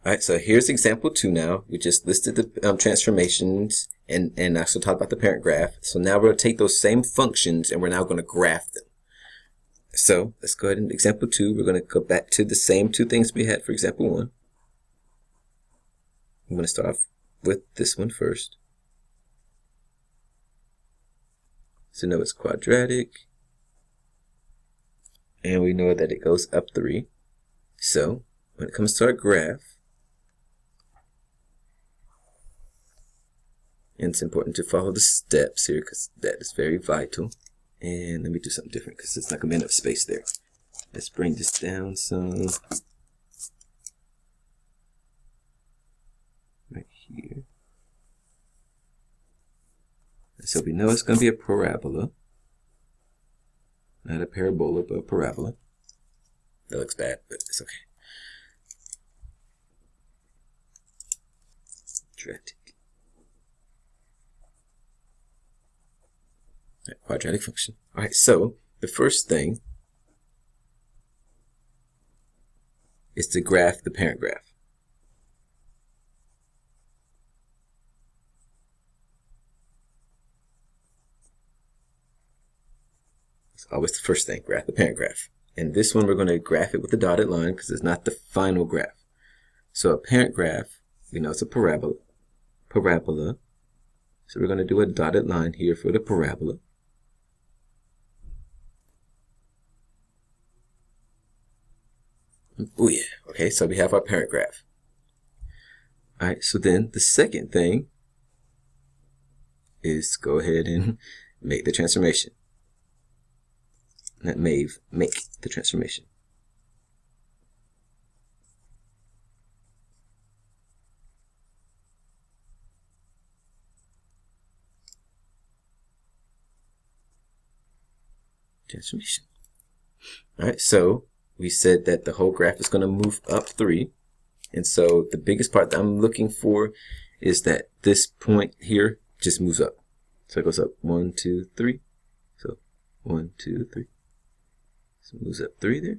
All right, so here's example 2 now. We just listed the transformations and also talked about the parent graph. So now we're going to take those same functions and we're now going to graph them. So let's go ahead and example 2. We're going to go back to the same 2 things we had for example 1. I'm going to start off with this one first. So now it's quadratic. And we know that it goes up 3. So when it comes to our graph, and it's important to follow the steps here because that is very vital. And let me do something different because it's not going to be enough space there. Let's bring this down some. Right here. So we know it's going to be a parabola. Not a parabola, but a parabola. That looks bad, but it's okay. Quadratic. Quadratic function. All right, so the first thing is to graph the parent graph. It's always the first thing, graph the parent graph. And this one we're going to graph it with a dotted line because it's not the final graph. So a parent graph, we know it's a parabola. So we're going to do a dotted line here for the parabola. Oh yeah, okay, so we have our parent graph. All right, so then the second thing is go ahead and make the transformation. Not make the transformation. Transformation. All right, so we said that the whole graph is going to move up 3. And so the biggest part that I'm looking for is that this point here just moves up. So it goes up 1, 2, 3. So 1, 2, 3. So it moves up 3 there.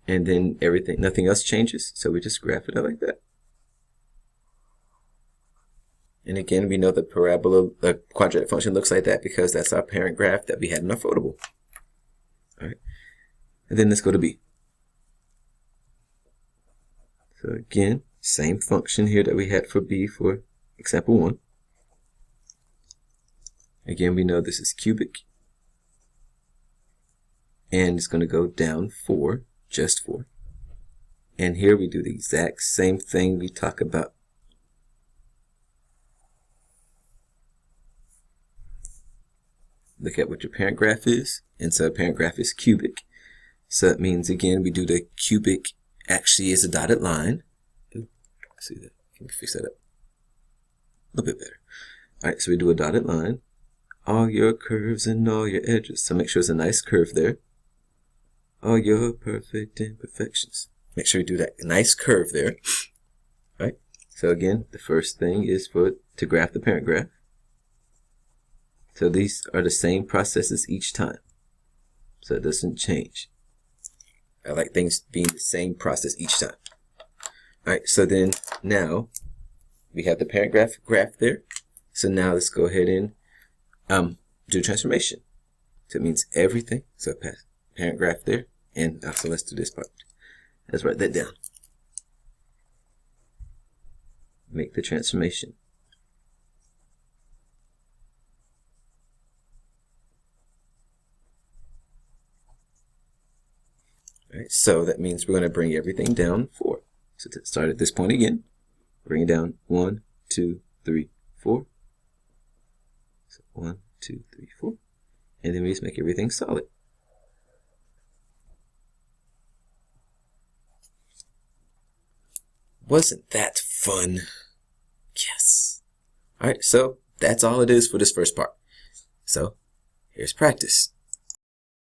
And then everything, nothing else changes. So we just graph it out like that. And again, we know the parabola, the quadratic function looks like that because that's our parent graph that we had in our foldable. All right. And then let's go to B. So again, same function here that we had for B for example 1. Again, we know this is cubic. And it's going to go down 4, just 4. And here we do the exact same thing we talk about. Look at what your parent graph is. And so parent graph is cubic. So that means, again, we do the cubic actually is a dotted line. Ooh, see that? Can we fix that up? A little bit better. All right, so we do a dotted line. All your curves and all your edges. So make sure it's a nice curve there. All your perfect imperfections. Make sure you do that nice curve there. All right. So again, the first thing is to graph the parent graph. So these are the same processes each time. So it doesn't change. I like things being the same process each time. All right, so then now we have the parent graph there. So now let's go ahead and do transformation. So it means everything. So parent graph there. And also let's do this part. Let's write that down. Make the transformation. All right, so that means we're going to bring everything down 4. So to start at this point again, bring it down 1, 2, 3, 4. So 1, 2, 3, 4. And then we just make everything solid. Wasn't that fun? Yes. All right, so that's all it is for this first part. So here's practice.